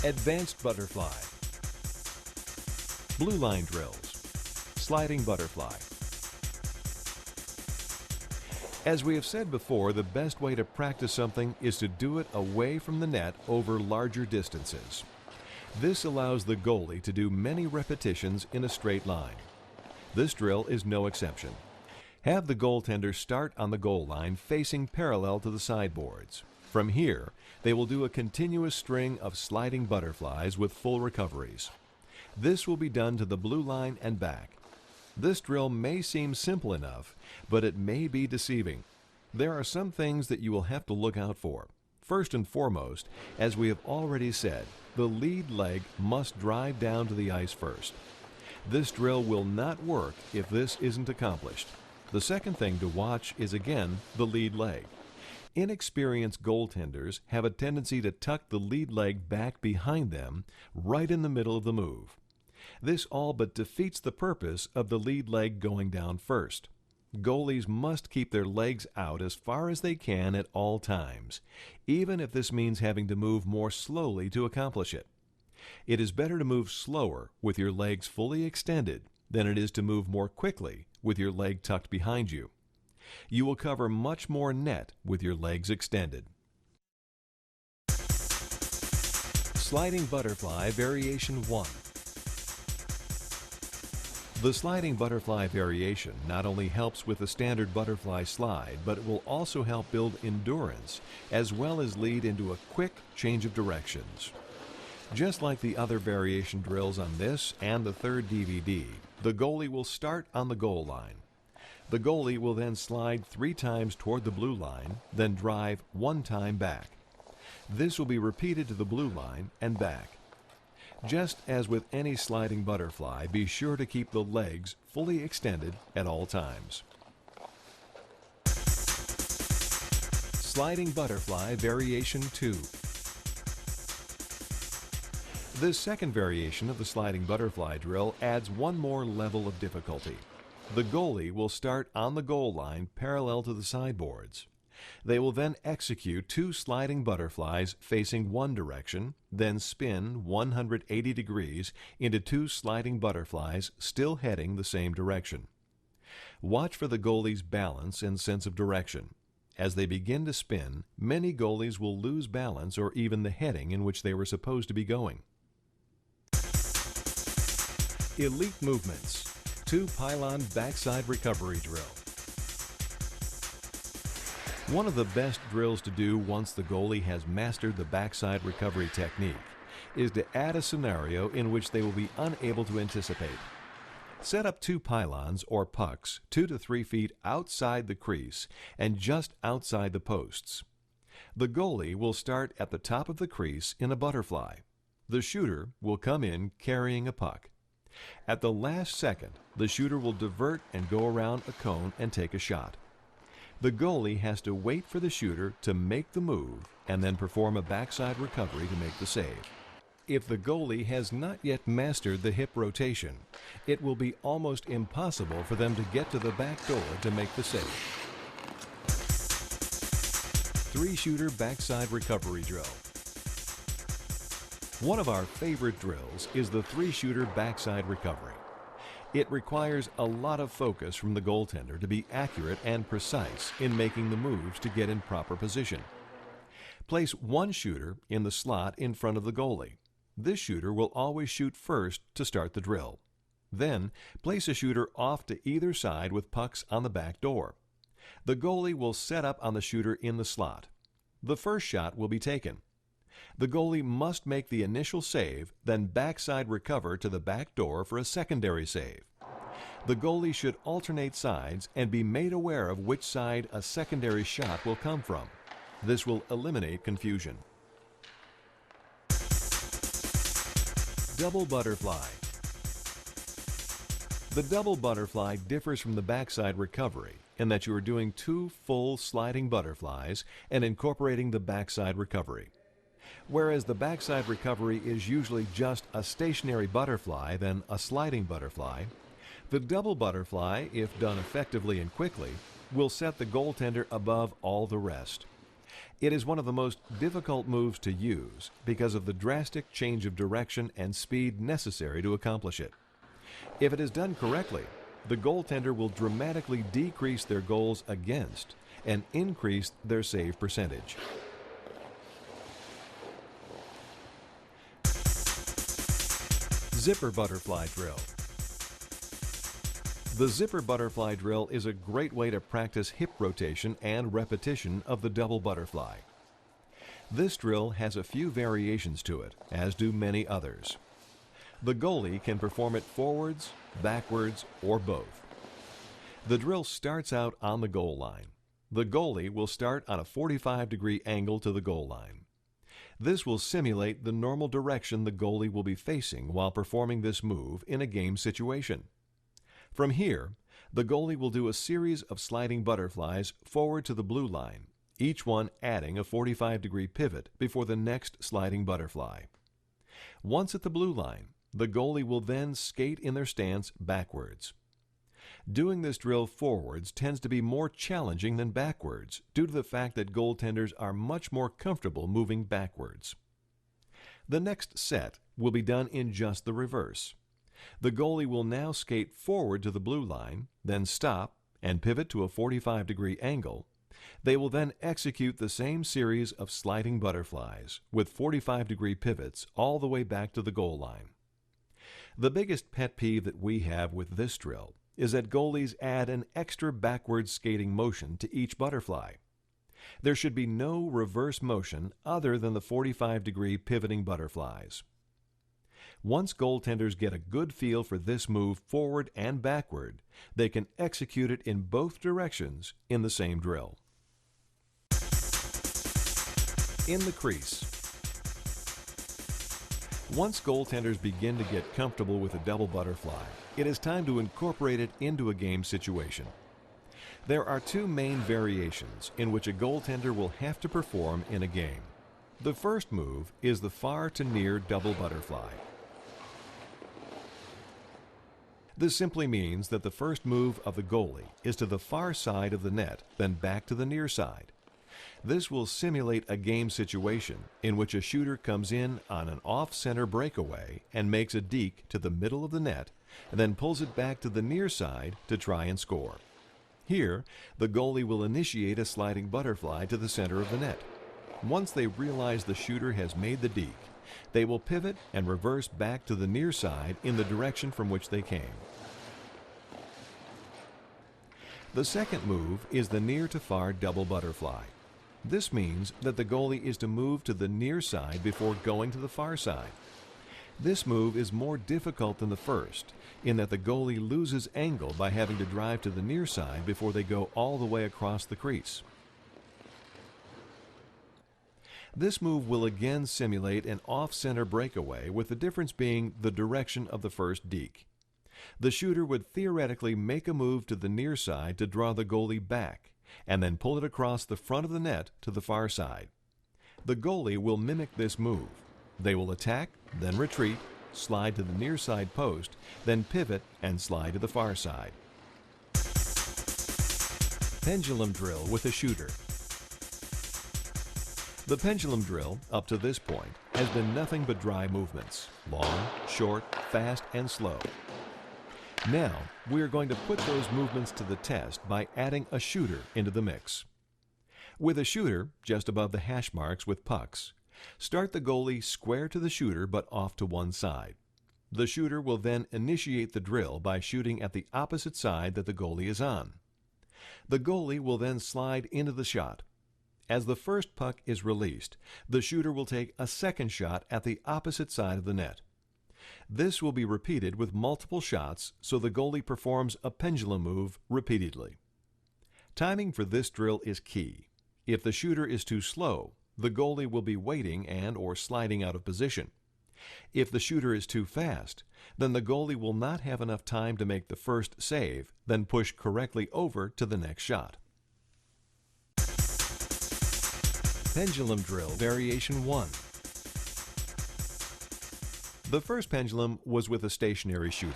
Advanced butterfly, blue line drills, sliding butterfly. As we have said before, the best way to practice something is to do it away from the net over larger distances. This allows the goalie to do many repetitions in a straight line. This drill is no exception. Have the goaltender start on the goal line facing parallel to the sideboards. From here, they will do a continuous string of sliding butterflies with full recoveries. This will be done to the blue line and back. This drill may seem simple enough, but it may be deceiving. There are some things that you will have to look out for. First and foremost, as we have already said, the lead leg must drive down to the ice first. This drill will not work if this isn't accomplished. The second thing to watch is again the lead leg. Inexperienced goaltenders have a tendency to tuck the lead leg back behind them right in the middle of the move. This all but defeats the purpose of the lead leg going down first. Goalies must keep their legs out as far as they can at all times, even if this means having to move more slowly to accomplish it. It is better to move slower with your legs fully extended than it is to move more quickly with your leg tucked behind you. You will cover much more net with your legs extended. Sliding Butterfly Variation 1. The sliding butterfly variation not only helps with the standard butterfly slide, but it will also help build endurance as well as lead into a quick change of directions. Just like the other variation drills on this and the third DVD, the goalie will start on the goal line. The goalie will then slide 3 times toward the blue line, then drive 1 time back. This will be repeated to the blue line and back. Just as with any sliding butterfly, be sure to keep the legs fully extended at all times. Sliding Butterfly Variation 2. This second variation of the sliding butterfly drill adds one more level of difficulty. The goalie will start on the goal line parallel to the sideboards. They will then execute 2 sliding butterflies facing one direction, then spin 180 degrees into 2 sliding butterflies still heading the same direction. Watch for the goalie's balance and sense of direction. As they begin to spin, many goalies will lose balance or even the heading in which they were supposed to be going. Elite Movements, 2 pylon backside recovery drill. One of the best drills to do once the goalie has mastered the backside recovery technique is to add a scenario in which they will be unable to anticipate. Set up 2 pylons or pucks 2 to 3 feet outside the crease and just outside the posts. The goalie will start at the top of the crease in a butterfly. The shooter will come in carrying a puck. At the last second, the shooter will divert and go around a cone and take a shot. The goalie has to wait for the shooter to make the move and then perform a backside recovery to make the save. If the goalie has not yet mastered the hip rotation, it will be almost impossible for them to get to the back door to make the save. 3-shooter backside recovery drill. One of our favorite drills is the 3-shooter backside recovery. It requires a lot of focus from the goaltender to be accurate and precise in making the moves to get in proper position. Place 1 shooter in the slot in front of the goalie. This shooter will always shoot first to start the drill. Then, place a shooter off to either side with pucks on the back door. The goalie will set up on the shooter in the slot. The first shot will be taken. The goalie must make the initial save, then backside recover to the back door for a secondary save. The goalie should alternate sides and be made aware of which side a secondary shot will come from. This will eliminate confusion. Double butterfly. The double butterfly differs from the backside recovery in that you are doing 2 full sliding butterflies and incorporating the backside recovery. Whereas the backside recovery is usually just a stationary butterfly, then a sliding butterfly, the double butterfly, if done effectively and quickly, will set the goaltender above all the rest. It is one of the most difficult moves to use because of the drastic change of direction and speed necessary to accomplish it. If it is done correctly, the goaltender will dramatically decrease their goals against and increase their save percentage. Zipper butterfly drill. The zipper butterfly drill is a great way to practice hip rotation and repetition of the double butterfly. This drill has a few variations to it, as do many others. The goalie can perform it forwards, backwards, or both. The drill starts out on the goal line. The goalie will start on a 45-degree angle to the goal line. This will simulate the normal direction the goalie will be facing while performing this move in a game situation. From here, the goalie will do a series of sliding butterflies forward to the blue line, each one adding a 45-degree pivot before the next sliding butterfly. Once at the blue line, the goalie will then skate in their stance backwards. Doing this drill forwards tends to be more challenging than backwards due to the fact that goaltenders are much more comfortable moving backwards. The next set will be done in just the reverse. The goalie will now skate forward to the blue line, then stop and pivot to a 45-degree angle. They will then execute the same series of sliding butterflies with 45-degree pivots all the way back to the goal line. The biggest pet peeve that we have with this drill is that goalies add an extra backwards skating motion to each butterfly. There should be no reverse motion other than the 45-degree pivoting butterflies. Once goaltenders get a good feel for this move forward and backward, they can execute it in both directions in the same drill. In the crease. Once goaltenders begin to get comfortable with a double butterfly, it is time to incorporate it into a game situation. There are two main variations in which a goaltender will have to perform in a game. The first move is the far to near double butterfly. This simply means that the first move of the goalie is to the far side of the net, then back to the near side. This will simulate a game situation in which a shooter comes in on an off-center breakaway and makes a deke to the middle of the net, and then pulls it back to the near side to try and score. Here, the goalie will initiate a sliding butterfly to the center of the net. Once they realize the shooter has made the deke, they will pivot and reverse back to the near side in the direction from which they came. The second move is the near to far double butterfly. This means that the goalie is to move to the near side before going to the far side. This move is more difficult than the first, in that the goalie loses angle by having to drive to the near side before they go all the way across the crease. This move will again simulate an off-center breakaway, with the difference being the direction of the first deke. The shooter would theoretically make a move to the near side to draw the goalie back, and then pull it across the front of the net to the far side. The goalie will mimic this move. They will attack, then retreat, slide to the near side post, then pivot and slide to the far side. Pendulum drill with a shooter. The pendulum drill, up to this point, has been nothing but dry movements: long, short, fast, and slow. Now, we are going to put those movements to the test by adding a shooter into the mix. With a shooter just above the hash marks with pucks, start the goalie square to the shooter but off to one side. The shooter will then initiate the drill by shooting at the opposite side that the goalie is on. The goalie will then slide into the shot. As the first puck is released, the shooter will take a second shot at the opposite side of the net. This will be repeated with multiple shots, so the goalie performs a pendulum move repeatedly. Timing for this drill is key. If the shooter is too slow, the goalie will be waiting and/or sliding out of position. If the shooter is too fast, then the goalie will not have enough time to make the first save, then push correctly over to the next shot. Pendulum drill variation 1. The first pendulum was with a stationary shooter.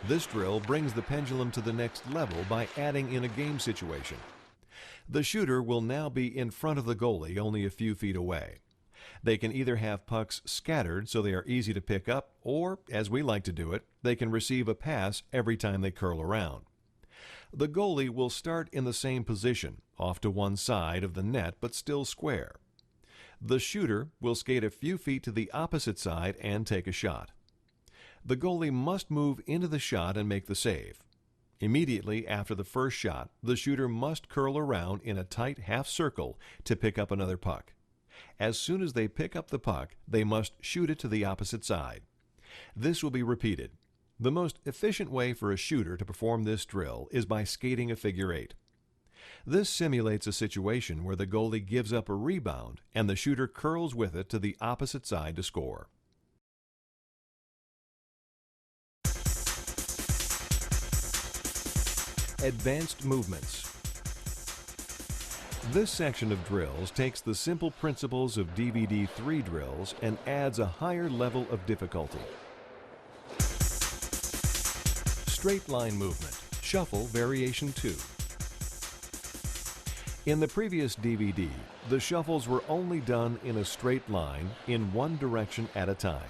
This drill brings the pendulum to the next level by adding in a game situation. The shooter will now be in front of the goalie, only a few feet away. They can either have pucks scattered so they are easy to pick up, or, as we like to do it, they can receive a pass every time they curl around. The goalie will start in the same position, off to one side of the net but still square. The shooter will skate a few feet to the opposite side and take a shot. The goalie must move into the shot and make the save. Immediately after the first shot, the shooter must curl around in a tight half circle to pick up another puck. As soon as they pick up the puck, they must shoot it to the opposite side. This will be repeated. The most efficient way for a shooter to perform this drill is by skating a figure eight. This simulates a situation where the goalie gives up a rebound and the shooter curls with it to the opposite side to score. Advanced movements. This section of drills takes the simple principles of DVD 3 drills and adds a higher level of difficulty. Straight line movement, shuffle variation 2. In the previous DVD, the shuffles were only done in a straight line in one direction at a time.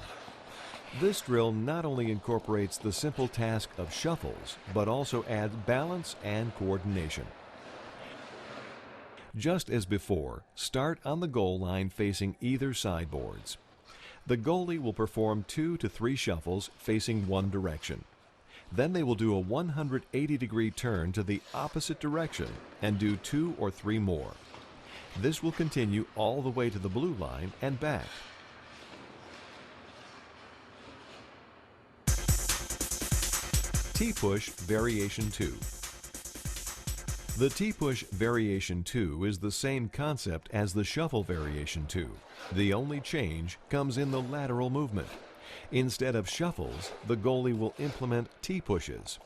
This drill not only incorporates the simple task of shuffles, but also adds balance and coordination. Just as before, start on the goal line facing either sideboards. The goalie will perform 2 to 3 shuffles facing one direction. Then they will do a 180-degree turn to the opposite direction and do 2 or 3 more. This will continue all the way to the blue line and back. T-push variation 2. The T-push variation 2 is the same concept as the shuffle variation 2. The only change comes in the lateral movement. Instead of shuffles, the goalie will implement T-pushes,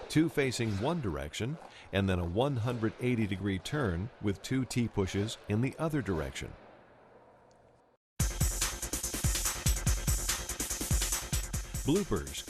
2 facing one direction, and then a 180-degree turn with 2 T-pushes in the other direction. Bloopers.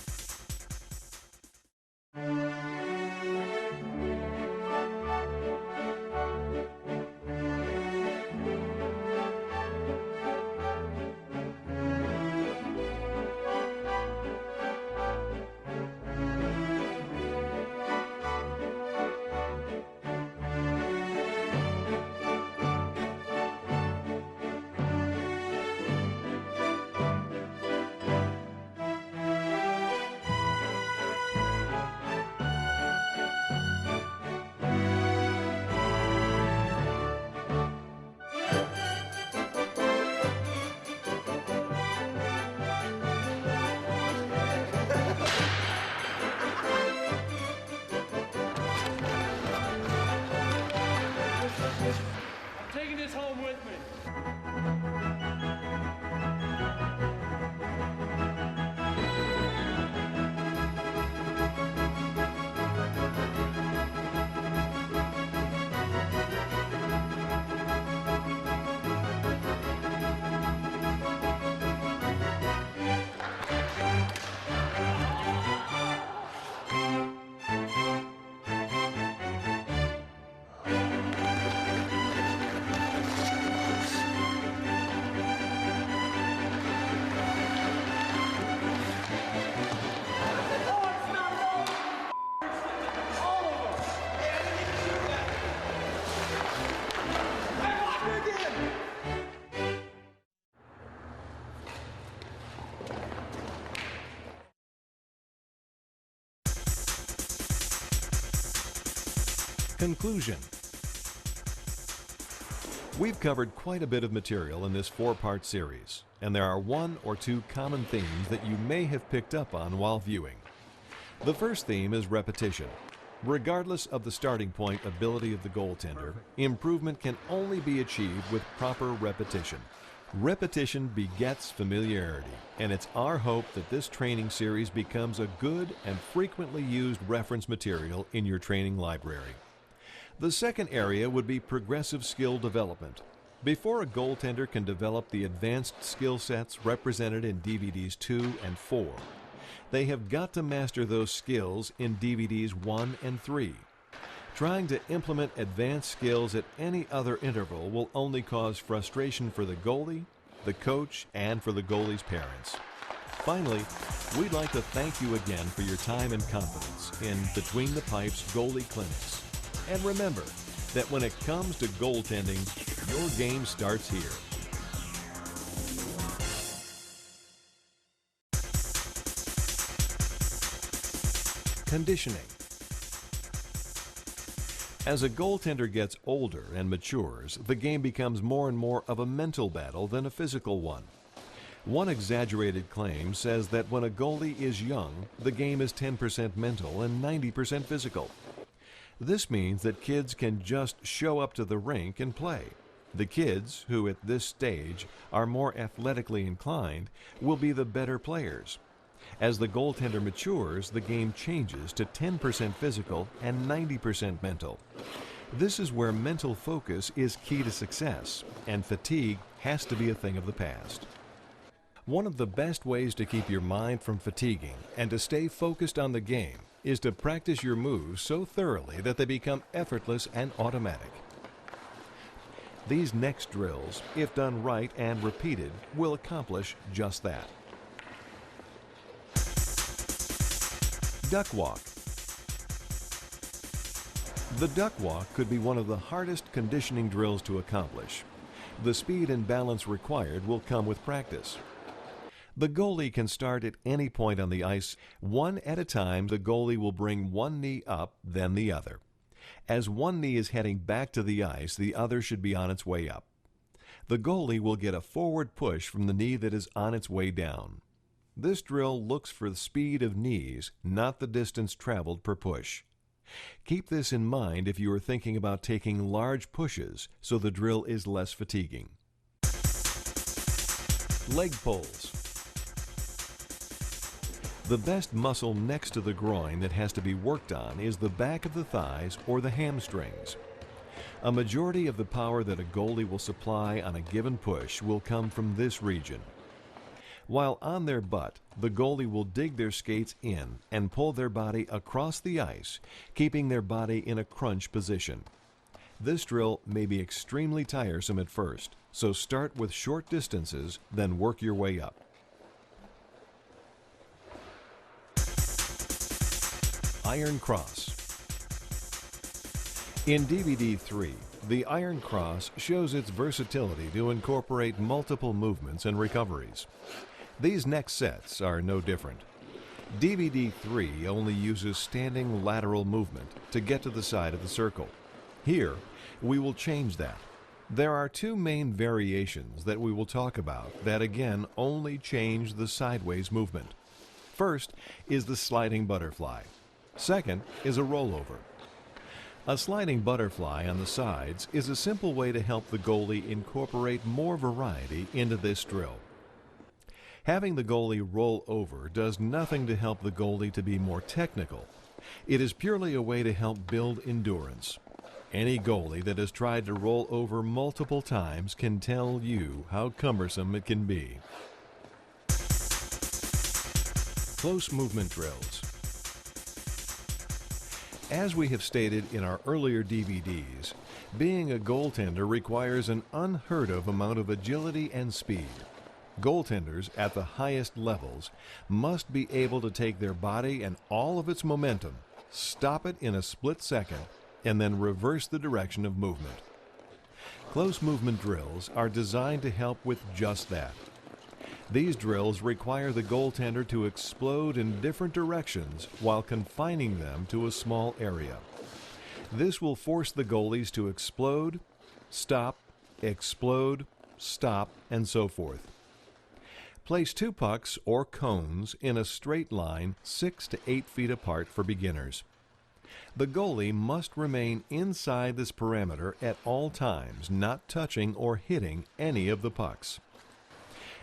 Conclusion. We've covered quite a bit of material in this 4-part series, and there are 1 or 2 common themes that you may have picked up on while viewing. The first theme is repetition. Regardless of the starting point ability of the goaltender, improvement can only be achieved with proper repetition. Repetition begets familiarity, and it's our hope that this training series becomes a good and frequently used reference material in your training library. The second area would be progressive skill development. Before a goaltender can develop the advanced skill sets represented in DVDs 2 and 4, they have got to master those skills in DVDs 1 and 3. Trying to implement advanced skills at any other interval will only cause frustration for the goalie, the coach, and for the goalie's parents. Finally, we'd like to thank you again for your time and confidence in Between the Pipes goalie clinics. And remember that when it comes to goaltending, your game starts here. Conditioning. As a goaltender gets older and matures, the game becomes more and more of a mental battle than a physical one. One exaggerated claim says that when a goalie is young, the game is 10% mental and 90% physical. This means that kids can just show up to the rink and play. The kids, who at this stage are more athletically inclined, will be the better players. As the goaltender matures, the game changes to 10% physical and 90% mental. This is where mental focus is key to success, and fatigue has to be a thing of the past. One of the best ways to keep your mind from fatiguing and to stay focused on the game is to practice your moves so thoroughly that they become effortless and automatic. These next drills, if done right and repeated, will accomplish just that. Duck walk. The duck walk could be one of the hardest conditioning drills to accomplish. The speed and balance required will come with practice. The goalie can start at any point on the ice. One at a time, the goalie will bring one knee up, then the other. As one knee is heading back to the ice, the other should be on its way up. The goalie will get a forward push from the knee that is on its way down. This drill looks for the speed of knees, not the distance traveled per push. Keep this in mind if you are thinking about taking large pushes, so the drill is less fatiguing. Leg pulls. The best muscle next to the groin that has to be worked on is the back of the thighs or the hamstrings. A majority of the power that a goalie will supply on a given push will come from this region. While on their butt, the goalie will dig their skates in and pull their body across the ice, keeping their body in a crunch position. This drill may be extremely tiresome at first, so start with short distances, then work your way up. Iron Cross. In DVD 3, the Iron Cross shows its versatility to incorporate multiple movements and recoveries. These next sets are no different. DVD 3 only uses standing lateral movement to get to the side of the circle. Here, we will change that. There are two main variations that we will talk about that again only change the sideways movement. First is the sliding butterfly. Second is a rollover. A sliding butterfly on the sides is a simple way to help the goalie incorporate more variety into this drill. Having the goalie roll over does nothing to help the goalie to be more technical. It is purely a way to help build endurance. Any goalie that has tried to roll over multiple times can tell you how cumbersome it can be. Close movement drills. As we have stated in our earlier DVDs, being a goaltender requires an unheard of amount of agility and speed. Goaltenders at the highest levels must be able to take their body and all of its momentum, stop it in a split second, and then reverse the direction of movement. Close movement drills are designed to help with just that. These drills require the goaltender to explode in different directions while confining them to a small area. This will force the goalies to explode, stop, and so forth. Place two pucks or cones in a straight line 6 to 8 feet apart for beginners. The goalie must remain inside this parameter at all times, not touching or hitting any of the pucks.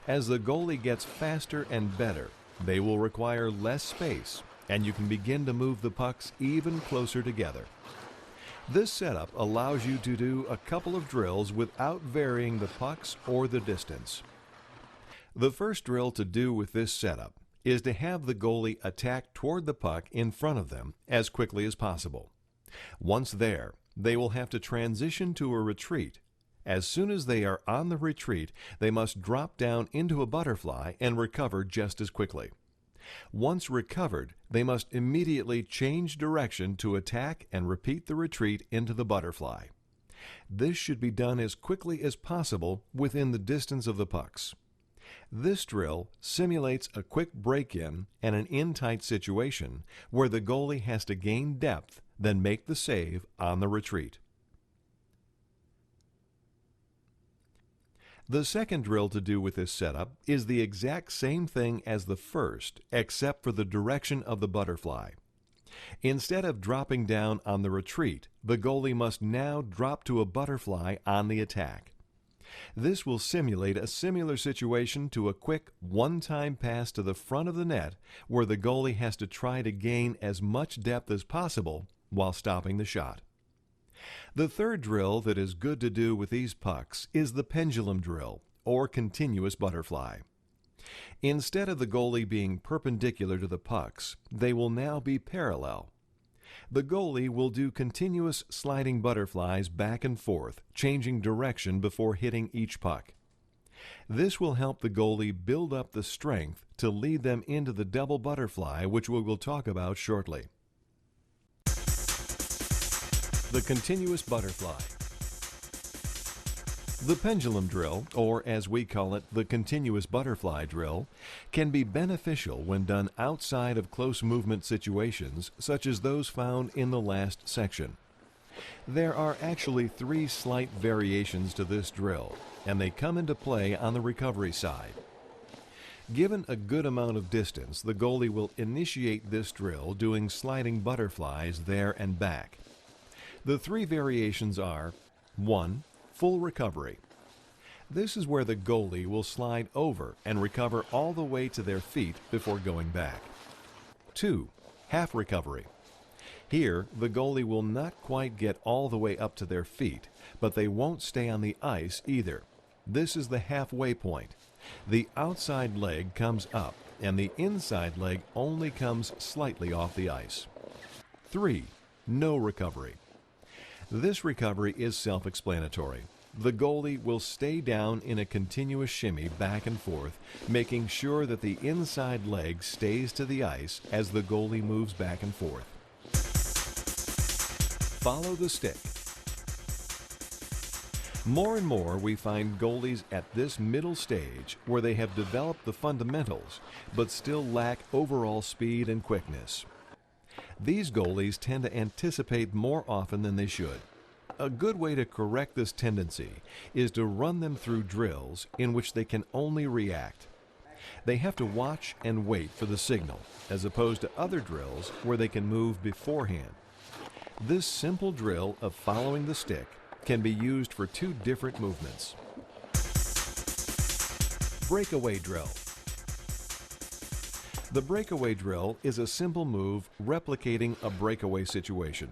As the goalie gets faster and better, they will require less space, and you can begin to move the pucks even closer together. This setup allows you to do a couple of drills without varying the pucks or the distance. The first drill to do with this setup is to have the goalie attack toward the puck in front of them as quickly as possible. Once there, they will have to transition to a retreat. As soon as they are on the retreat, they must drop down into a butterfly and recover just as quickly. Once recovered, they must immediately change direction to attack and repeat the retreat into the butterfly. This should be done as quickly as possible within the distance of the pucks. This drill simulates a quick break-in and an in-tight situation where the goalie has to gain depth, then make the save on the retreat. The second drill to do with this setup is the exact same thing as the first, except for the direction of the butterfly. Instead of dropping down on the retreat, the goalie must now drop to a butterfly on the attack. This will simulate a similar situation to a quick one-time pass to the front of the net where the goalie has to try to gain as much depth as possible while stopping the shot. The third drill that is good to do with these pucks is the pendulum drill, or continuous butterfly. Instead of the goalie being perpendicular to the pucks, they will now be parallel. The goalie will do continuous sliding butterflies back and forth, changing direction before hitting each puck. This will help the goalie build up the strength to lead them into the double butterfly, which we will talk about shortly. The continuous butterfly. The pendulum drill, or as we call it, the continuous butterfly drill, can be beneficial when done outside of close movement situations, such as those found in the last section. There are actually 3 slight variations to this drill, and they come into play on the recovery side. Given a good amount of distance, the goalie will initiate this drill doing sliding butterflies there and back. The 3 variations are: 1. Full recovery. This is where the goalie will slide over and recover all the way to their feet before going back. 2. Half recovery. Here, the goalie will not quite get all the way up to their feet, but they won't stay on the ice either. This is the halfway point. The outside leg comes up, and the inside leg only comes slightly off the ice. 3. No recovery. This recovery is self-explanatory. The goalie will stay down in a continuous shimmy back and forth, making sure that the inside leg stays to the ice as the goalie moves back and forth. Follow the stick. More and more we find goalies at this middle stage where they have developed the fundamentals but still lack overall speed and quickness. These goalies tend to anticipate more often than they should. A good way to correct this tendency is to run them through drills in which they can only react. They have to watch and wait for the signal, as opposed to other drills where they can move beforehand. This simple drill of following the stick can be used for 2 different movements. Breakaway drill. The breakaway drill is a simple move replicating a breakaway situation.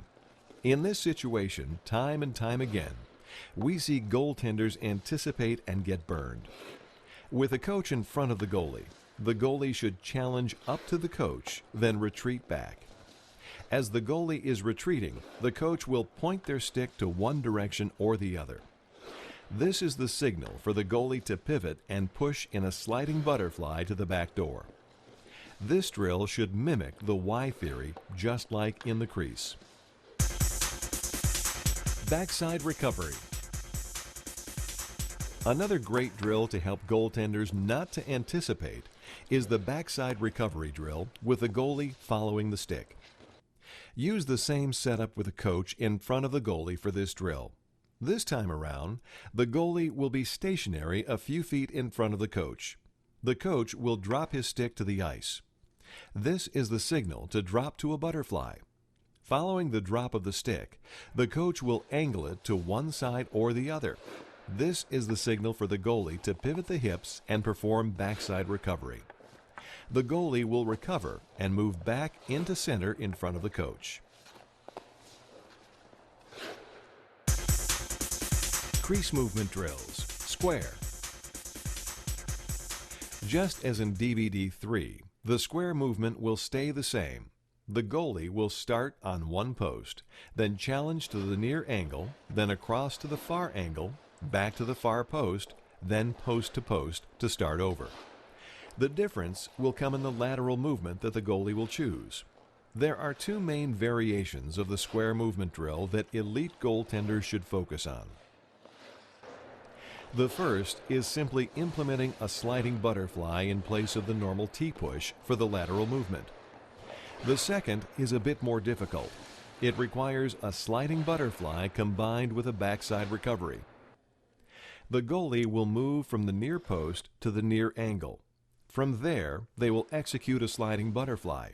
In this situation, time and time again, we see goaltenders anticipate and get burned. With a coach in front of the goalie should challenge up to the coach, then retreat back. As the goalie is retreating, the coach will point their stick to one direction or the other. This is the signal for the goalie to pivot and push in a sliding butterfly to the back door. This drill should mimic the Y theory, just like in the crease. Backside recovery. Another great drill to help goaltenders not to anticipate is the backside recovery drill with the goalie following the stick. Use the same setup with a coach in front of the goalie for this drill. This time around, the goalie will be stationary a few feet in front of the coach. The coach will drop his stick to the ice. This is the signal to drop to a butterfly. Following the drop of the stick, the coach will angle it to one side or the other. This is the signal for the goalie to pivot the hips and perform backside recovery. The goalie will recover and move back into center in front of the coach. Crease movement drills. Square. Just as in DVD 3, the square movement will stay the same. The goalie will start on one post, then challenge to the near angle, then across to the far angle, back to the far post, then post to start over. The difference will come in the lateral movement that the goalie will choose. There are two main variations of the square movement drill that elite goaltenders should focus on. The first is simply implementing a sliding butterfly in place of the normal T-push for the lateral movement. The second is a bit more difficult. It requires a sliding butterfly combined with a backside recovery. The goalie will move from the near post to the near angle. From there, they will execute a sliding butterfly.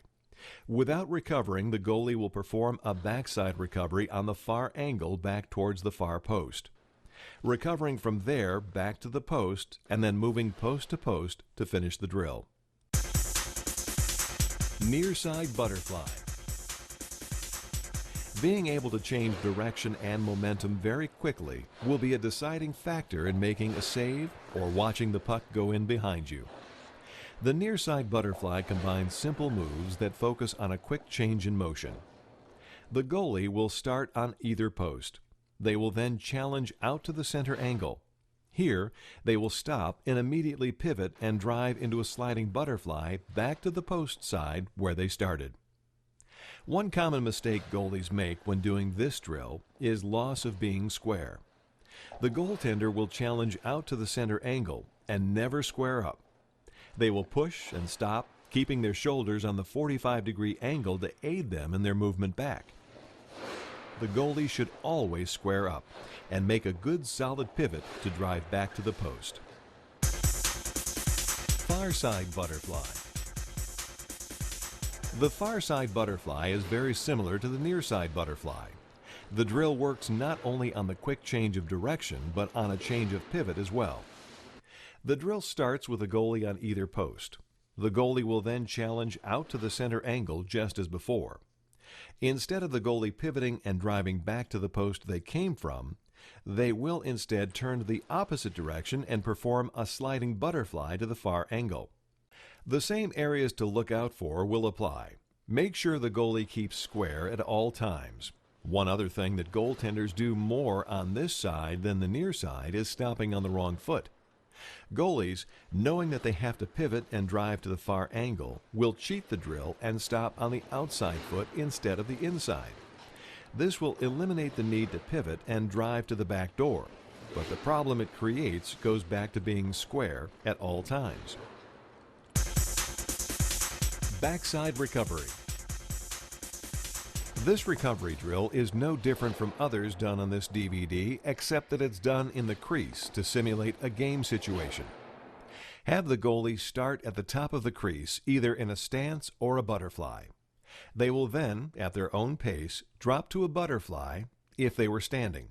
Without recovering, the goalie will perform a backside recovery on the far angle back towards the far post. Recovering from there back to the post and then moving post to finish the drill. Near side butterfly. Being able to change direction and momentum very quickly will be a deciding factor in making a save or watching the puck go in behind you. The near side butterfly combines simple moves that focus on a quick change in motion. The goalie will start on either post. They will then challenge out to the center angle. Here, they will stop and immediately pivot and drive into a sliding butterfly back to the post side where they started. One common mistake goalies make when doing this drill is loss of being square. The goaltender will challenge out to the center angle and never square up. They will push and stop, keeping their shoulders on the 45-degree angle to aid them in their movement back. The goalie should always square up and make a good solid pivot to drive back to the post. Far side butterfly. The far side butterfly is very similar to the near side butterfly. The drill works not only on the quick change of direction, but on a change of pivot as well. The drill starts with a goalie on either post. The goalie will then challenge out to the center angle just as before. Instead of the goalie pivoting and driving back to the post they came from, they will instead turn to the opposite direction and perform a sliding butterfly to the far angle. The same areas to look out for will apply. Make sure the goalie keeps square at all times. One other thing that goaltenders do more on this side than the near side is stopping on the wrong foot. Goalies, knowing that they have to pivot and drive to the far angle, will cheat the drill and stop on the outside foot instead of the inside. This will eliminate the need to pivot and drive to the back door, but the problem it creates goes back to being square at all times. Backside recovery. This recovery drill is no different from others done on this DVD, except that it's done in the crease to simulate a game situation. Have the goalie start at the top of the crease, either in a stance or a butterfly. They will then, at their own pace, drop to a butterfly if they were standing.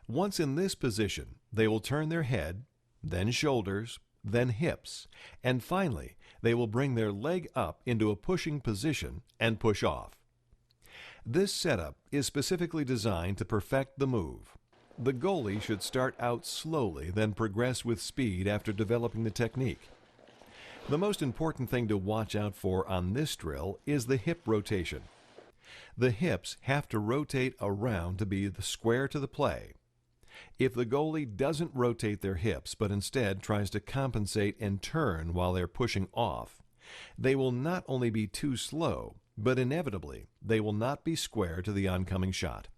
Once in this position, they will turn their head, then shoulders, then hips, and finally, they will bring their leg up into a pushing position and push off. This setup is specifically designed to perfect the move. The goalie should start out slowly, then progress with speed after developing the technique. The most important thing to watch out for on this drill is the hip rotation. The hips have to rotate around to be the square to the play. If the goalie doesn't rotate their hips but instead tries to compensate and turn while they're pushing off, they will not only be too slow, but inevitably they will not be square to the oncoming shot.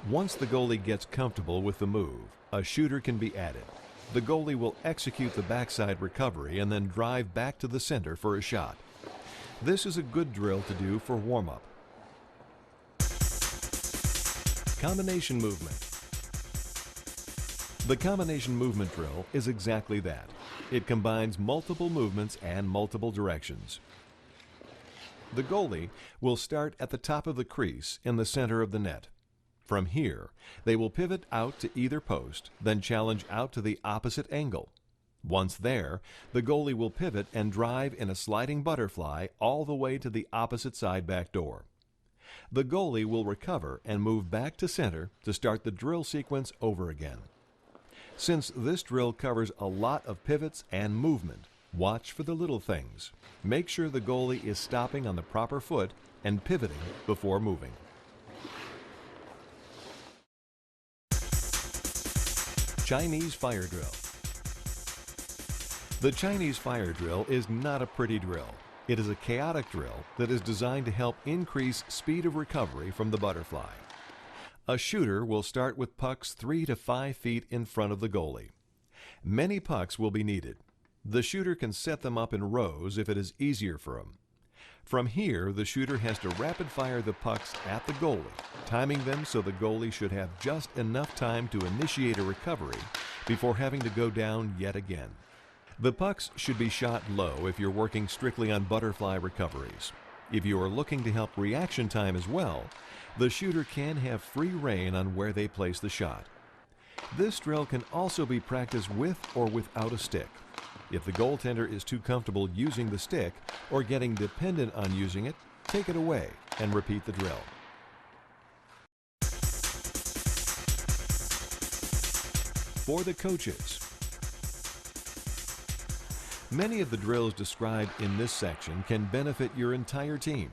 Once the goalie gets comfortable with the move, a shooter can be added. The goalie will execute the backside recovery and then drive back to the center for a shot. This is a good drill to do for warm-up. Combination movement. The combination movement drill is exactly that. It combines multiple movements and multiple directions. The goalie will start at the top of the crease in the center of the net. From here, they will pivot out to either post, then challenge out to the opposite angle. Once there, the goalie will pivot and drive in a sliding butterfly all the way to the opposite side back door. The goalie will recover and move back to center to start the drill sequence over again. Since this drill covers a lot of pivots and movement, watch for the little things. Make sure the goalie is stopping on the proper foot and pivoting before moving. Chinese fire drill. The Chinese fire drill is not a pretty drill. It is a chaotic drill that is designed to help increase speed of recovery from the butterfly. A shooter will start with pucks 3 to 5 feet in front of the goalie. Many pucks will be needed. The shooter can set them up in rows if it is easier for him. From here, the shooter has to rapid fire the pucks at the goalie, timing them so the goalie should have just enough time to initiate a recovery before having to go down yet again. The pucks should be shot low if you're working strictly on butterfly recoveries. If you are looking to help reaction time as well, the shooter can have free rein on where they place the shot. This drill can also be practiced with or without a stick. If the goaltender is too comfortable using the stick or getting dependent on using it, take it away and repeat the drill. For the coaches. Many of the drills described in this section can benefit your entire team.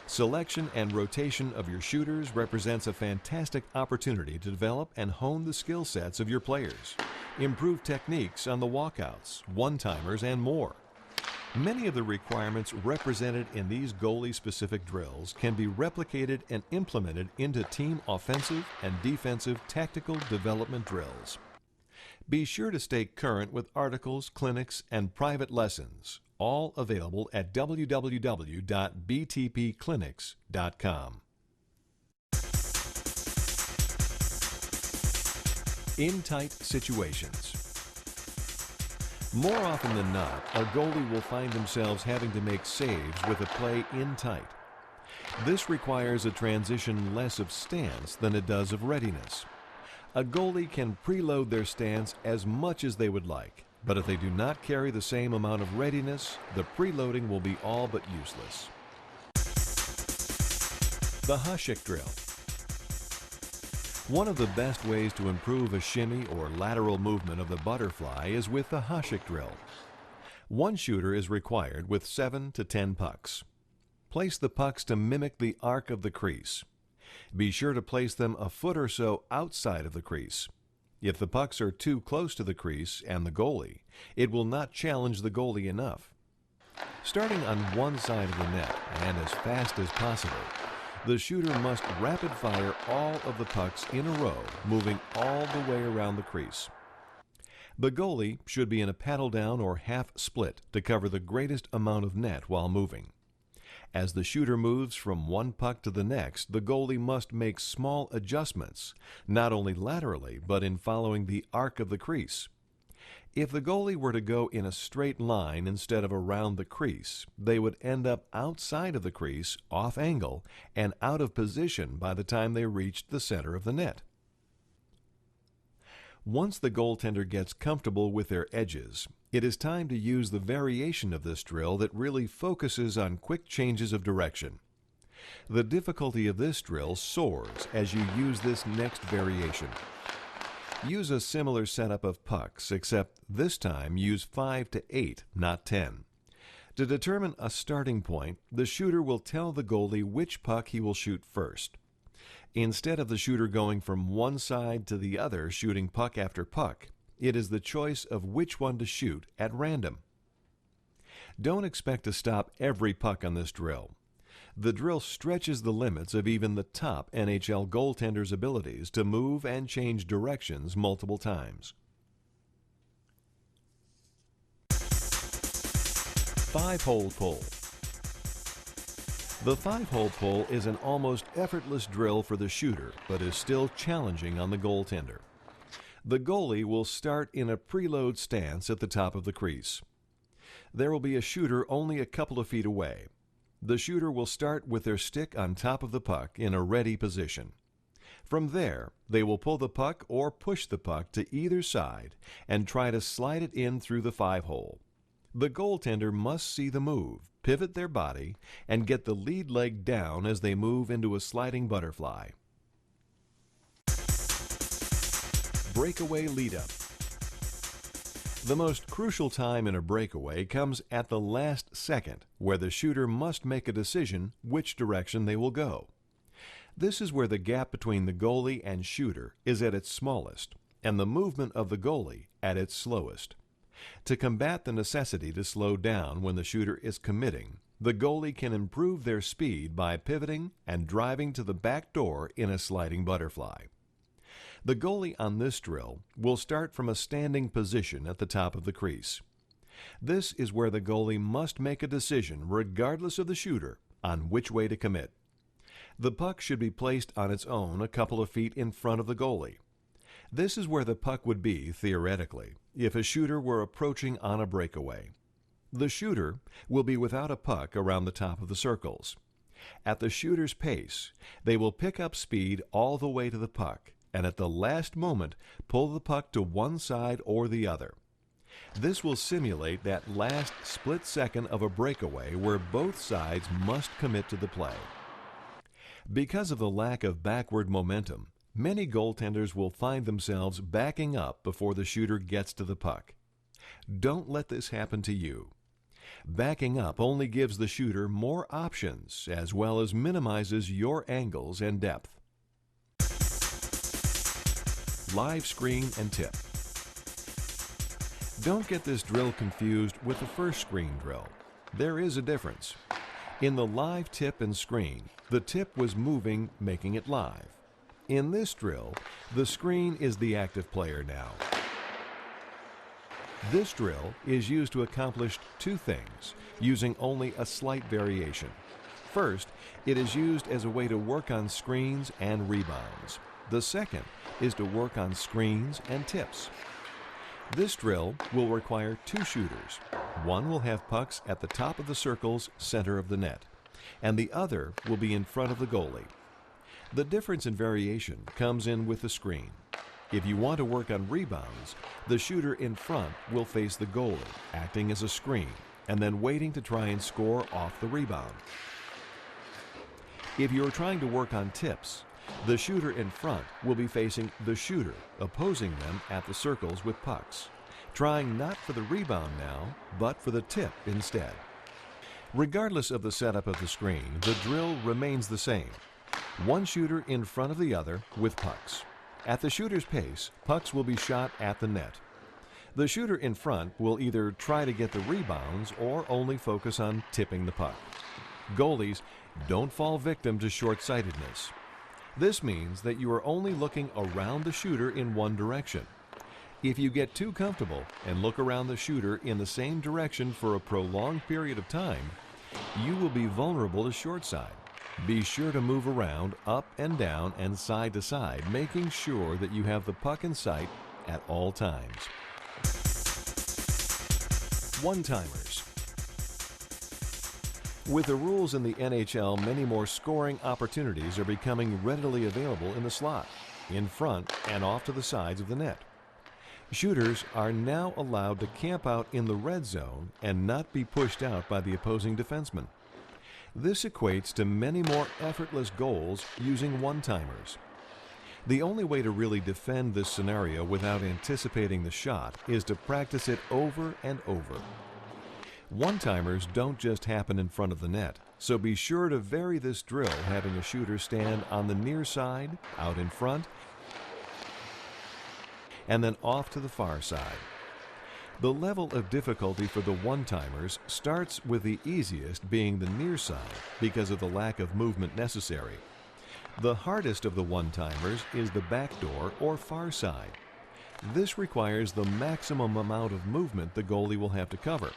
Selection and rotation of your shooters represents a fantastic opportunity to develop and hone the skill sets of your players, improve techniques on the walkouts, one-timers, and more. Many of the requirements represented in these goalie-specific drills can be replicated and implemented into team offensive and defensive tactical development drills. Be sure to stay current with articles, clinics, and private lessons, all available at www.btpclinics.com. In tight situations. More often than not, a goalie will find themselves having to make saves with a play in tight. This requires a transition less of stance than it does of readiness. A goalie can preload their stance as much as they would like, but if they do not carry the same amount of readiness, the preloading will be all but useless. The Hasek drill. One of the best ways to improve a shimmy or lateral movement of the butterfly is with the Hasek drill. One shooter is required with 7 to 10 pucks. Place the pucks to mimic the arc of the crease. Be sure to place them a foot or so outside of the crease. If the pucks are too close to the crease and the goalie, it will not challenge the goalie enough. Starting on one side of the net and as fast as possible, the shooter must rapid fire all of the pucks in a row, moving all the way around the crease. The goalie should be in a paddle down or half split to cover the greatest amount of net while moving. As the shooter moves from one puck to the next, the goalie must make small adjustments, not only laterally, but in following the arc of the crease. If the goalie were to go in a straight line instead of around the crease, they would end up outside of the crease, off angle, and out of position by the time they reached the center of the net. Once the goaltender gets comfortable with their edges, it is time to use the variation of this drill that really focuses on quick changes of direction. The difficulty of this drill soars as you use this next variation. Use a similar setup of pucks, except this time use 5 to 8, not 10. To determine a starting point, the shooter will tell the goalie which puck he will shoot first. Instead of the shooter going from one side to the other shooting puck after puck, it is the choice of which one to shoot at random. Don't expect to stop every puck on this drill. The drill stretches the limits of even the top NHL goaltender's abilities to move and change directions multiple times. 5-hole pull. The 5-hole pull is an almost effortless drill for the shooter, but is still challenging on the goaltender. The goalie will start in a preload stance at the top of the crease. There will be a shooter only a couple of feet away. The shooter will start with their stick on top of the puck in a ready position. From there, they will pull the puck or push the puck to either side and try to slide it in through the 5-hole. The goaltender must see the move, pivot their body, and get the lead leg down as they move into a sliding butterfly. Breakaway lead-up. The most crucial time in a breakaway comes at the last second, where the shooter must make a decision which direction they will go. This is where the gap between the goalie and shooter is at its smallest, and the movement of the goalie at its slowest. To combat the necessity to slow down when the shooter is committing, the goalie can improve their speed by pivoting and driving to the back door in a sliding butterfly. The goalie on this drill will start from a standing position at the top of the crease. This is where the goalie must make a decision, regardless of the shooter, on which way to commit. The puck should be placed on its own a couple of feet in front of the goalie. This is where the puck would be, theoretically, if a shooter were approaching on a breakaway. The shooter will be without a puck around the top of the circles. At the shooter's pace, they will pick up speed all the way to the puck, and at the last moment pull the puck to one side or the other. This will simulate that last split second of a breakaway where both sides must commit to the play. Because of the lack of backward momentum, many goaltenders will find themselves backing up before the shooter gets to the puck. Don't let this happen to you. Backing up only gives the shooter more options as well as minimizes your angles and depth. Live screen and tip. Don't get this drill confused with the first screen drill. There is a difference. In the live tip and screen, the tip was moving, making it live. In this drill, the screen is the active player now. This drill is used to accomplish two things, using only a slight variation. First, it is used as a way to work on screens and rebounds. The second is to work on screens and tips. This drill will require two shooters. One will have pucks at the top of the circle's center of the net, and the other will be in front of the goalie. The difference in variation comes in with the screen. If you want to work on rebounds, the shooter in front will face the goalie, acting as a screen, and then waiting to try and score off the rebound. If you are trying to work on tips, the shooter in front will be facing the shooter, opposing them at the circles with pucks, trying not for the rebound now, but for the tip instead. Regardless of the setup of the screen, the drill remains the same. One shooter in front of the other with pucks. At the shooter's pace, pucks will be shot at the net. The shooter in front will either try to get the rebounds or only focus on tipping the puck. Goalies, don't fall victim to short-sightedness. This means that you are only looking around the shooter in one direction. If you get too comfortable and look around the shooter in the same direction for a prolonged period of time, you will be vulnerable to short side. Be sure to move around up and down and side to side, making sure that you have the puck in sight at all times. One-timers. With the rules in the NHL, many more scoring opportunities are becoming readily available in the slot, in front and off to the sides of the net. Shooters are now allowed to camp out in the red zone and not be pushed out by the opposing defenseman. This equates to many more effortless goals using one-timers. The only way to really defend this scenario without anticipating the shot is to practice it over and over. One-timers don't just happen in front of the net, so be sure to vary this drill having a shooter stand on the near side, out in front, and then off to the far side. The level of difficulty for the one-timers starts with the easiest being the near side because of the lack of movement necessary. The hardest of the one-timers is the back door or far side. This requires the maximum amount of movement the goalie will have to cover.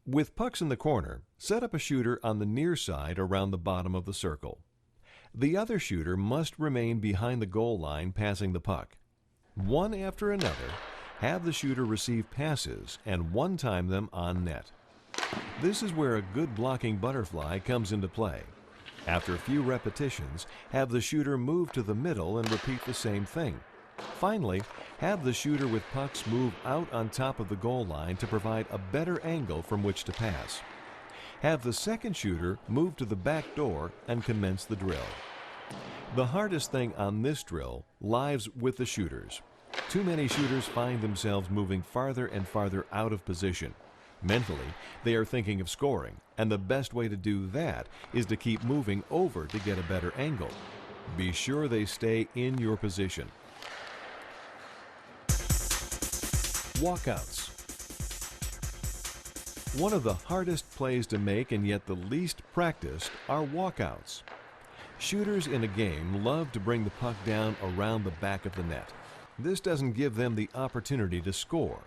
With pucks in the corner, set up a shooter on the near side around the bottom of the circle. The other shooter must remain behind the goal line passing the puck. One after another, have the shooter receive passes and one-time them on net. This is where a good blocking butterfly comes into play. After a few repetitions, have the shooter move to the middle and repeat the same thing. Finally, have the shooter with pucks move out on top of the goal line to provide a better angle from which to pass. Have the second shooter move to the back door and commence the drill. The hardest thing on this drill lies with the shooters. Too many shooters find themselves moving farther and farther out of position. Mentally, they are thinking of scoring, and the best way to do that is to keep moving over to get a better angle. Be sure they stay in your position. Walkouts. One of the hardest plays to make and yet the least practiced are walkouts. Shooters in a game love to bring the puck down around the back of the net. This doesn't give them the opportunity to score,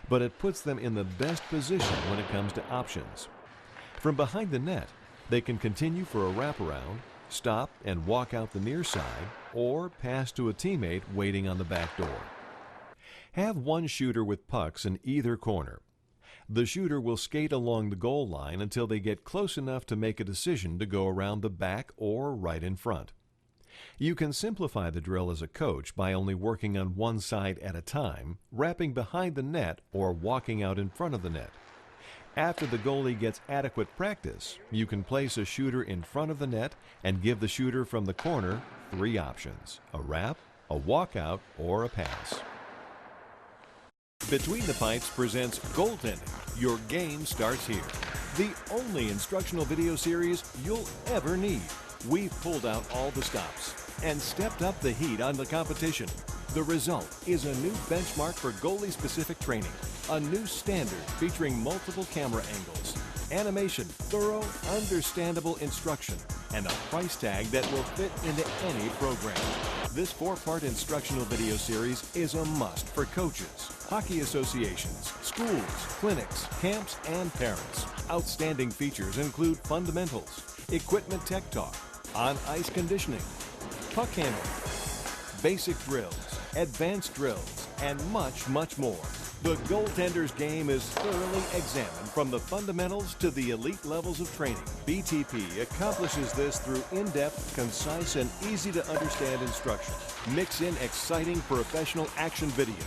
but it puts them in the best position when it comes to options. From behind the net, they can continue for a wraparound, stop and walk out the near side, or pass to a teammate waiting on the back door. Have one shooter with pucks in either corner. The shooter will skate along the goal line until they get close enough to make a decision to go around the back or right in front. You can simplify the drill as a coach by only working on one side at a time, wrapping behind the net or walking out in front of the net. After the goalie gets adequate practice, you can place a shooter in front of the net and give the shooter from the corner 3 options: a wrap, a walkout, or a pass. Between the Pipes presents Goaltending. Your game starts here. The only instructional video series you'll ever need. We've pulled out all the stops and stepped up the heat on the competition. The result is a new benchmark for goalie-specific training, a new standard featuring multiple camera angles, animation, thorough, understandable instruction, and a price tag that will fit into any program. This 4-part instructional video series is a must for coaches, hockey associations, schools, clinics, camps, and parents. Outstanding features include fundamentals, equipment tech talk, on-ice conditioning, puck handling, basic drills, advanced drills, and much, much more. The goaltender's game is thoroughly examined from the fundamentals to the elite levels of training. BTP accomplishes this through in-depth, concise, and easy-to-understand instruction. Mix in exciting professional action video,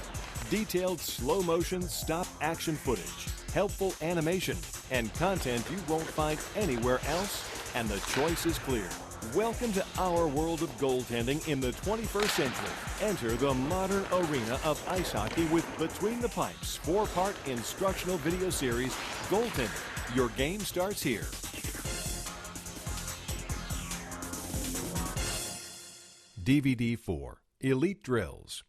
detailed slow-motion stop-action footage, helpful animation, and content you won't find anywhere else, and the choice is clear. Welcome to our world of goaltending in the 21st century. Enter the modern arena of ice hockey with Between the Pipes 4-part instructional video series, Goaltending. Your game starts here. DVD 4, Elite Drills.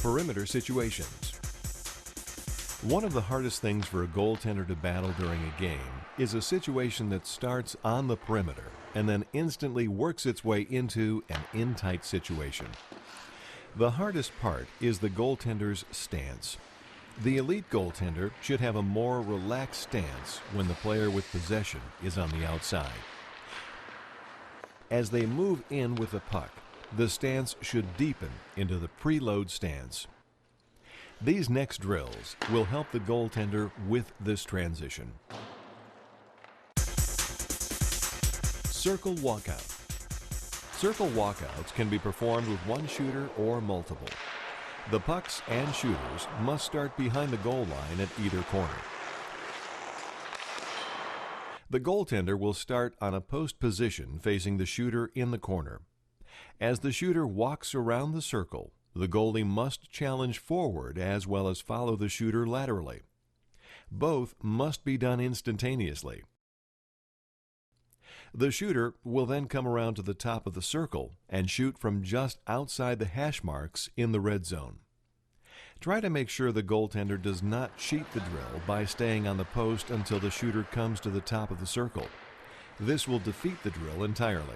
Perimeter situations. One of the hardest things for a goaltender to battle during a game is a situation that starts on the perimeter and then instantly works its way into an in-tight situation. The hardest part is the goaltender's stance. The elite goaltender should have a more relaxed stance when the player with possession is on the outside. As they move in with the puck, the stance should deepen into the preload stance. These next drills will help the goaltender with this transition. Circle walkout. Circle walkouts can be performed with one shooter or multiple. The pucks and shooters must start behind the goal line at either corner. The goaltender will start on a post position facing the shooter in the corner. As the shooter walks around the circle, the goalie must challenge forward as well as follow the shooter laterally. Both must be done instantaneously. The shooter will then come around to the top of the circle and shoot from just outside the hash marks in the red zone. Try to make sure the goaltender does not cheat the drill by staying on the post until the shooter comes to the top of the circle. This will defeat the drill entirely.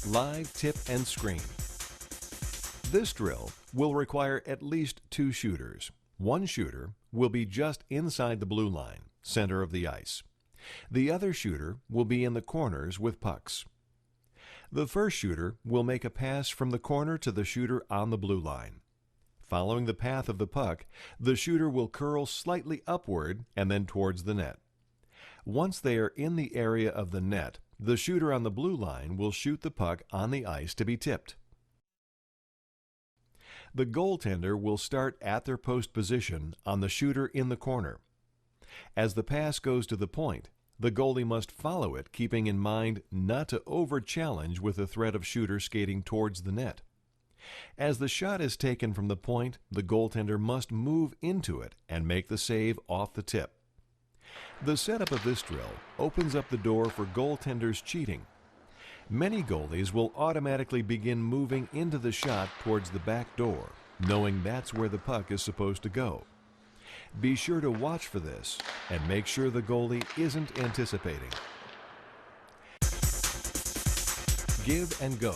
Live tip and screen. This drill will require at least 2 shooters. One shooter will be just inside the blue line, center of the ice. The other shooter will be in the corners with pucks. The first shooter will make a pass from the corner to the shooter on the blue line. Following the path of the puck, the shooter will curl slightly upward and then towards the net. Once they are in the area of the net, the shooter on the blue line will shoot the puck on the ice to be tipped. The goaltender will start at their post position on the shooter in the corner. As the pass goes to the point, The goalie must follow it, keeping in mind not to over-challenge with the threat of shooter skating towards the net. As the shot is taken from the point, the goaltender must move into it and make the save off the tip. The setup of this drill opens up the door for goaltenders cheating. Many goalies will automatically begin moving into the shot towards the back door, knowing that's where the puck is supposed to go. Be sure to watch for this and make sure the goalie isn't anticipating. Give and go.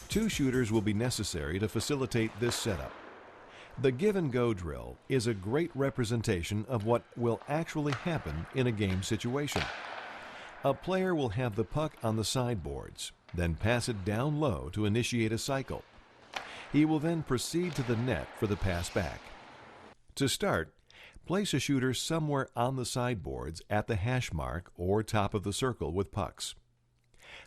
2 shooters will be necessary to facilitate this setup. The give and go drill is a great representation of what will actually happen in a game situation. A player will have the puck on the sideboards, then pass it down low to initiate a cycle. He will then proceed to the net for the pass back. To start, place a shooter somewhere on the sideboards at the hash mark or top of the circle with pucks.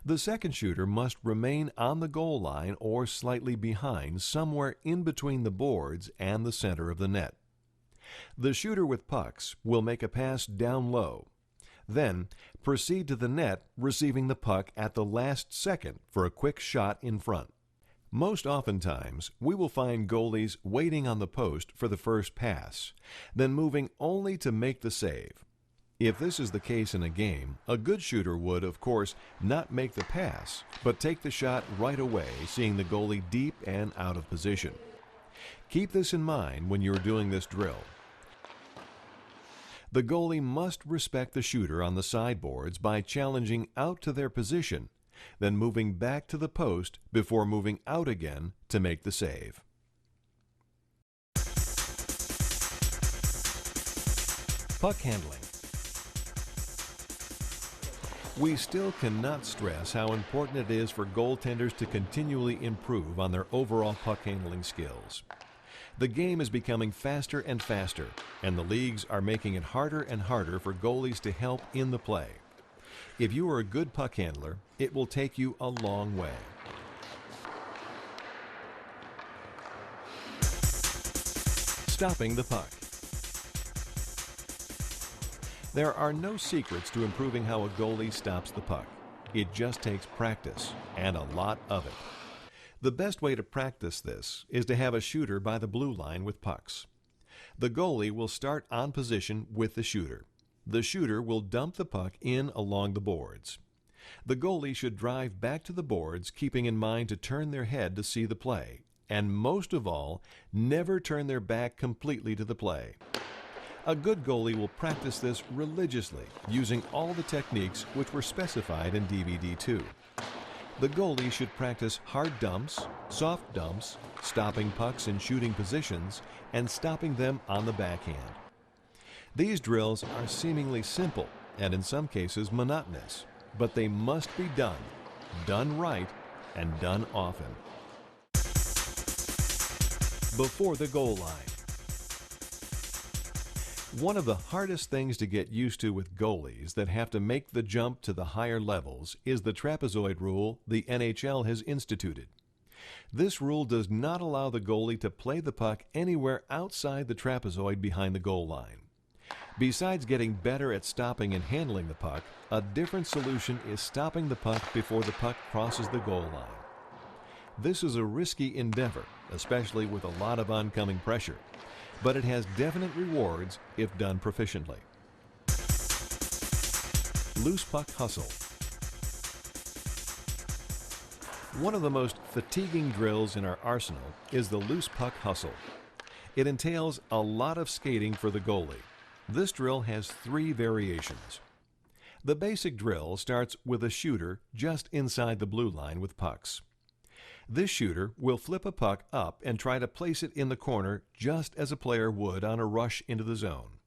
The second shooter must remain on the goal line or slightly behind, somewhere in between the boards and the center of the net. The shooter with pucks will make a pass down low. Then proceed to the net, receiving the puck at the last second for a quick shot in front. Most oftentimes, we will find goalies waiting on the post for the first pass, then moving only to make the save. If this is the case in a game, a good shooter would, of course, not make the pass, but take the shot right away, seeing the goalie deep and out of position. Keep this in mind when you're doing this drill. The goalie must respect the shooter on the sideboards by challenging out to their position, then moving back to the post before moving out again to make the save. Puck handling. We still cannot stress how important it is for goaltenders to continually improve on their overall puck handling skills. The game is becoming faster and faster, and the leagues are making it harder and harder for goalies to help in the play. If you are a good puck handler, it will take you a long way. Stopping the puck. There are no secrets to improving how a goalie stops the puck. It just takes practice, and a lot of it. The best way to practice this is to have a shooter by the blue line with pucks. The goalie will start on position with the shooter. The shooter will dump the puck in along the boards. The goalie should drive back to the boards, keeping in mind to turn their head to see the play, and most of all, never turn their back completely to the play. A good goalie will practice this religiously, using all the techniques which were specified in DVD 2. The goalie should practice hard dumps, soft dumps, stopping pucks in shooting positions, and stopping them on the backhand. These drills are seemingly simple and in some cases monotonous, but they must be done right, and done often. Before the goal line. One of the hardest things to get used to with goalies that have to make the jump to the higher levels is the trapezoid rule the NHL has instituted. This rule does not allow the goalie to play the puck anywhere outside the trapezoid behind the goal line. Besides getting better at stopping and handling the puck, a different solution is stopping the puck before the puck crosses the goal line. This is a risky endeavor, especially with a lot of oncoming pressure, but it has definite rewards if done proficiently. Loose puck hustle. One of the most fatiguing drills in our arsenal is the loose puck hustle. It entails a lot of skating for the goalie. This drill has 3 variations. The basic drill starts with a shooter just inside the blue line with pucks. This shooter will flip a puck up and try to place it in the corner just as a player would on a rush into the zone.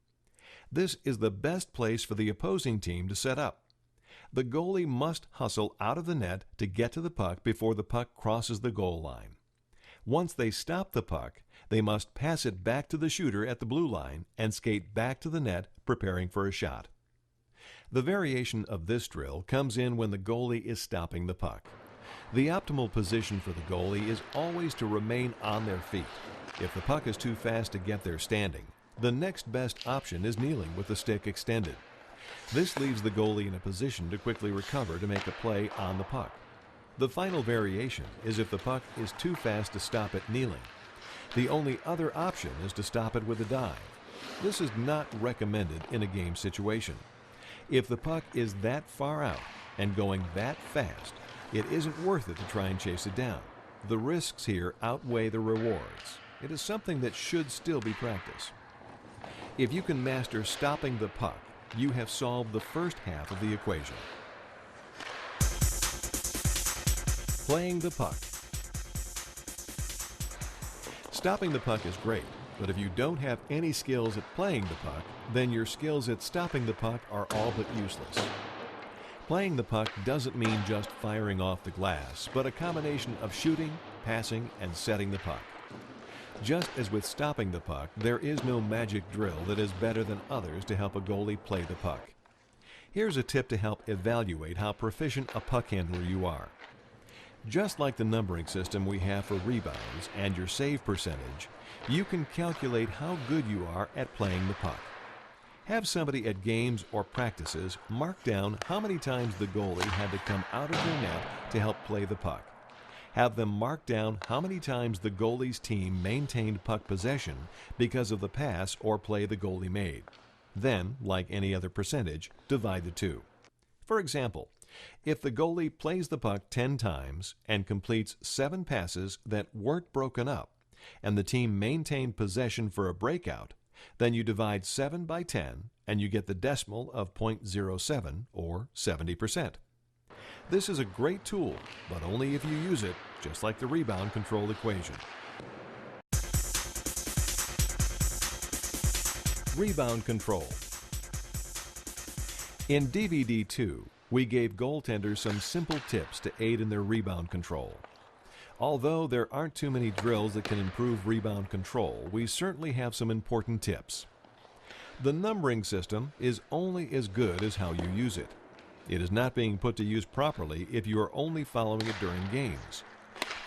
This is the best place for the opposing team to set up. The goalie must hustle out of the net to get to the puck before the puck crosses the goal line. Once they stop the puck, they must pass it back to the shooter at the blue line and skate back to the net, preparing for a shot. The variation of this drill comes in when the goalie is stopping the puck. The optimal position for the goalie is always to remain on their feet. If the puck is too fast to get there standing, the next best option is kneeling with the stick extended. This leaves the goalie in a position to quickly recover to make a play on the puck. The final variation is if the puck is too fast to stop it kneeling. The only other option is to stop it with a dive. This is not recommended in a game situation. If the puck is that far out and going that fast, it isn't worth it to try and chase it down. The risks here outweigh the rewards. It is something that should still be practiced. If you can master stopping the puck, you have solved the first half of the equation. Playing the puck. Stopping the puck is great, but if you don't have any skills at playing the puck, then your skills at stopping the puck are all but useless. Playing the puck doesn't mean just firing off the glass, but a combination of shooting, passing, and setting the puck. Just as with stopping the puck, there is no magic drill that is better than others to help a goalie play the puck. Here's a tip to help evaluate how proficient a puck handler you are. Just like the numbering system we have for rebounds and your save percentage, you can calculate how good you are at playing the puck. Have somebody at games or practices mark down how many times the goalie had to come out of their net to help play the puck. Have them mark down how many times the goalie's team maintained puck possession because of the pass or play the goalie made. Then, like any other percentage, divide the two. For example, if the goalie plays the puck 10 times and completes 7 passes that weren't broken up, and the team maintained possession for a breakout, then you divide 7 by 10 and you get the decimal of 0.07 or 70%. This is a great tool, but only if you use it, just like the rebound control equation. Rebound control. In DVD 2, we gave goaltenders some simple tips to aid in their rebound control. Although there aren't too many drills that can improve rebound control, we certainly have some important tips. The numbering system is only as good as how you use it. It is not being put to use properly if you are only following it during games.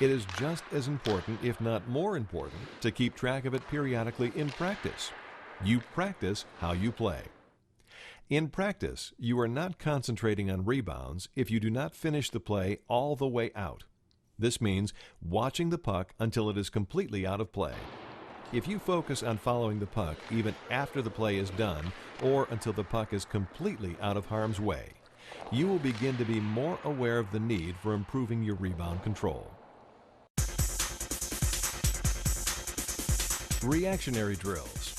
It is just as important, if not more important, to keep track of it periodically in practice. You practice how you play. In practice, you are not concentrating on rebounds if you do not finish the play all the way out. This means watching the puck until it is completely out of play. If you focus on following the puck even after the play is done or until the puck is completely out of harm's way, you will begin to be more aware of the need for improving your rebound control. Reactionary drills.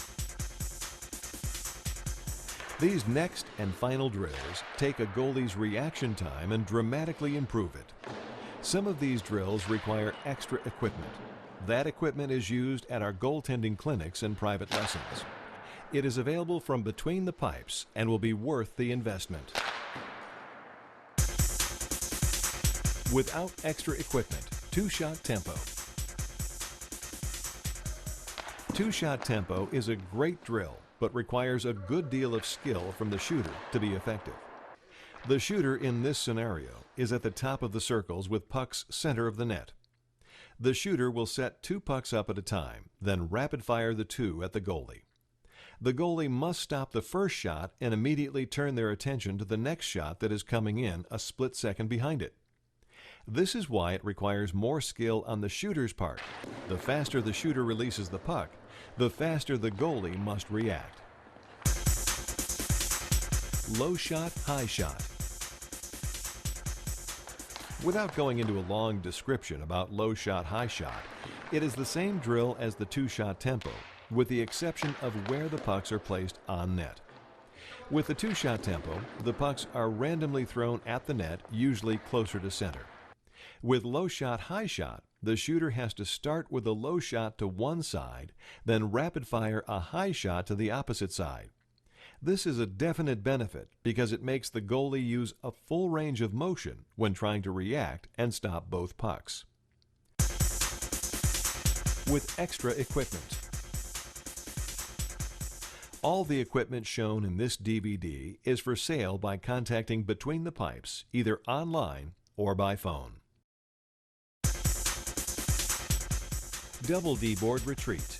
These next and final drills take a goalie's reaction time and dramatically improve it. Some of these drills require extra equipment. That equipment is used at our goaltending clinics and private lessons. It is available from between the pipes and will be worth the investment. Without extra equipment, two-shot tempo. Two-shot tempo is a great drill, but requires a good deal of skill from the shooter to be effective. The shooter in this scenario is at the top of the circles with pucks center of the net. The shooter will set 2 pucks up at a time, then rapid fire the 2 at the goalie. The goalie must stop the first shot and immediately turn their attention to the next shot that is coming in a split second behind it. This is why it requires more skill on the shooter's part. The faster the shooter releases the puck, the faster the goalie must react. Low shot, high shot. Without going into a long description about low shot, high shot, it is the same drill as the two-shot tempo, with the exception of where the pucks are placed on net. With the two-shot tempo, the pucks are randomly thrown at the net, usually closer to center. With low shot, high shot, the shooter has to start with a low shot to one side, then rapid fire a high shot to the opposite side. This is a definite benefit because it makes the goalie use a full range of motion when trying to react and stop both pucks. With extra equipment. All the equipment shown in this DVD is for sale by contacting Between the Pipes, either online or by phone. Double D-board retreat.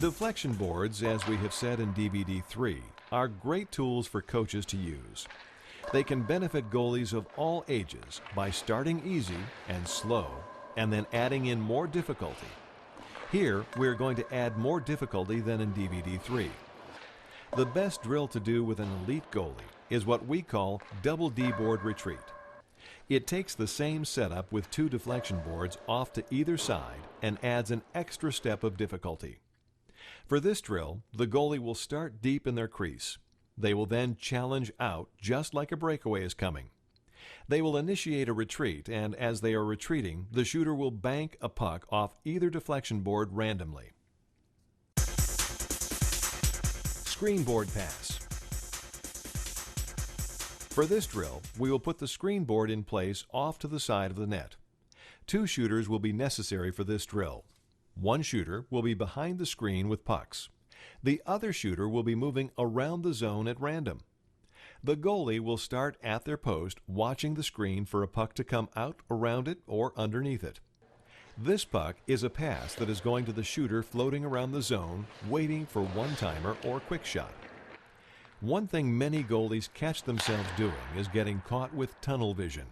Deflection boards, as we have said in DVD 3, are great tools for coaches to use. They can benefit goalies of all ages by starting easy and slow and then adding in more difficulty. Here, we're going to add more difficulty than in DVD 3. The best drill to do with an elite goalie is what we call double D-board retreat. It takes the same setup with 2 deflection boards off to either side and adds an extra step of difficulty. For this drill, the goalie will start deep in their crease. They will then challenge out just like a breakaway is coming. They will initiate a retreat, and as they are retreating, the shooter will bank a puck off either deflection board randomly. Screen board pass. For this drill, we will put the screen board in place off to the side of the net. 2 shooters will be necessary for this drill. One shooter will be behind the screen with pucks. The other shooter will be moving around the zone at random. The goalie will start at their post watching the screen for a puck to come out around it or underneath it. This puck is a pass that is going to the shooter floating around the zone, waiting for one-timer or quick shot. One thing many goalies catch themselves doing is getting caught with tunnel vision.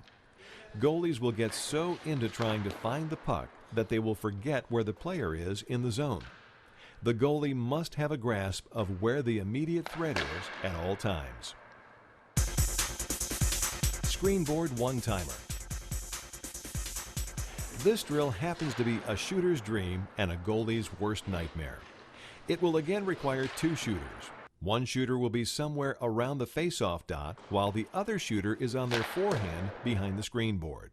Goalies will get so into trying to find the puck that they will forget where the player is in the zone. The goalie must have a grasp of where the immediate threat is at all times. Screen board one-timer. This drill happens to be a shooter's dream and a goalie's worst nightmare. It will again require 2 shooters. One shooter will be somewhere around the face-off dot, while the other shooter is on their forehand behind the screen board.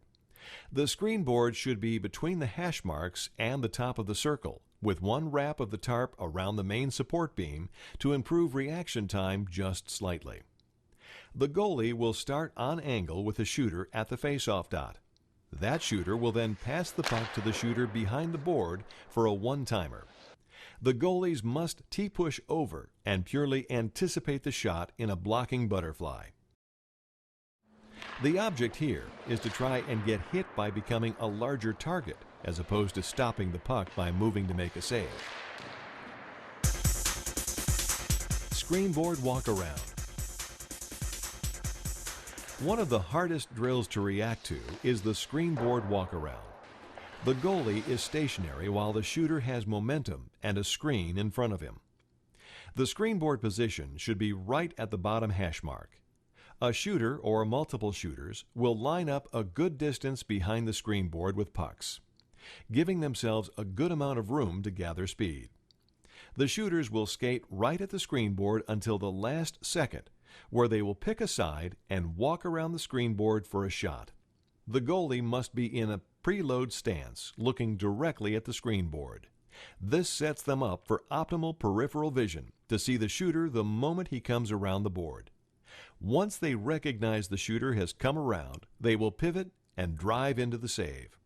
The screen board should be between the hash marks and the top of the circle, with one wrap of the tarp around the main support beam to improve reaction time just slightly. The goalie will start on angle with the shooter at the face-off dot. That shooter will then pass the puck to the shooter behind the board for a one-timer. The goalies must T-push over and purely anticipate the shot in a blocking butterfly. The object here is to try and get hit by becoming a larger target, as opposed to stopping the puck by moving to make a save. Screen board walk around. One of the hardest drills to react to is the screen board walk around. The goalie is stationary while the shooter has momentum and a screen in front of him. The screen board position should be right at the bottom hash mark. A shooter or multiple shooters will line up a good distance behind the screen board with pucks, giving themselves a good amount of room to gather speed. The shooters will skate right at the screen board until the last second, where they will pick a side and walk around the screen board for a shot. The goalie must be in a preload stance, looking directly at the screen board. This sets them up for optimal peripheral vision to see the shooter the moment he comes around the board. Once they recognize the shooter has come around, they will pivot and drive into the save.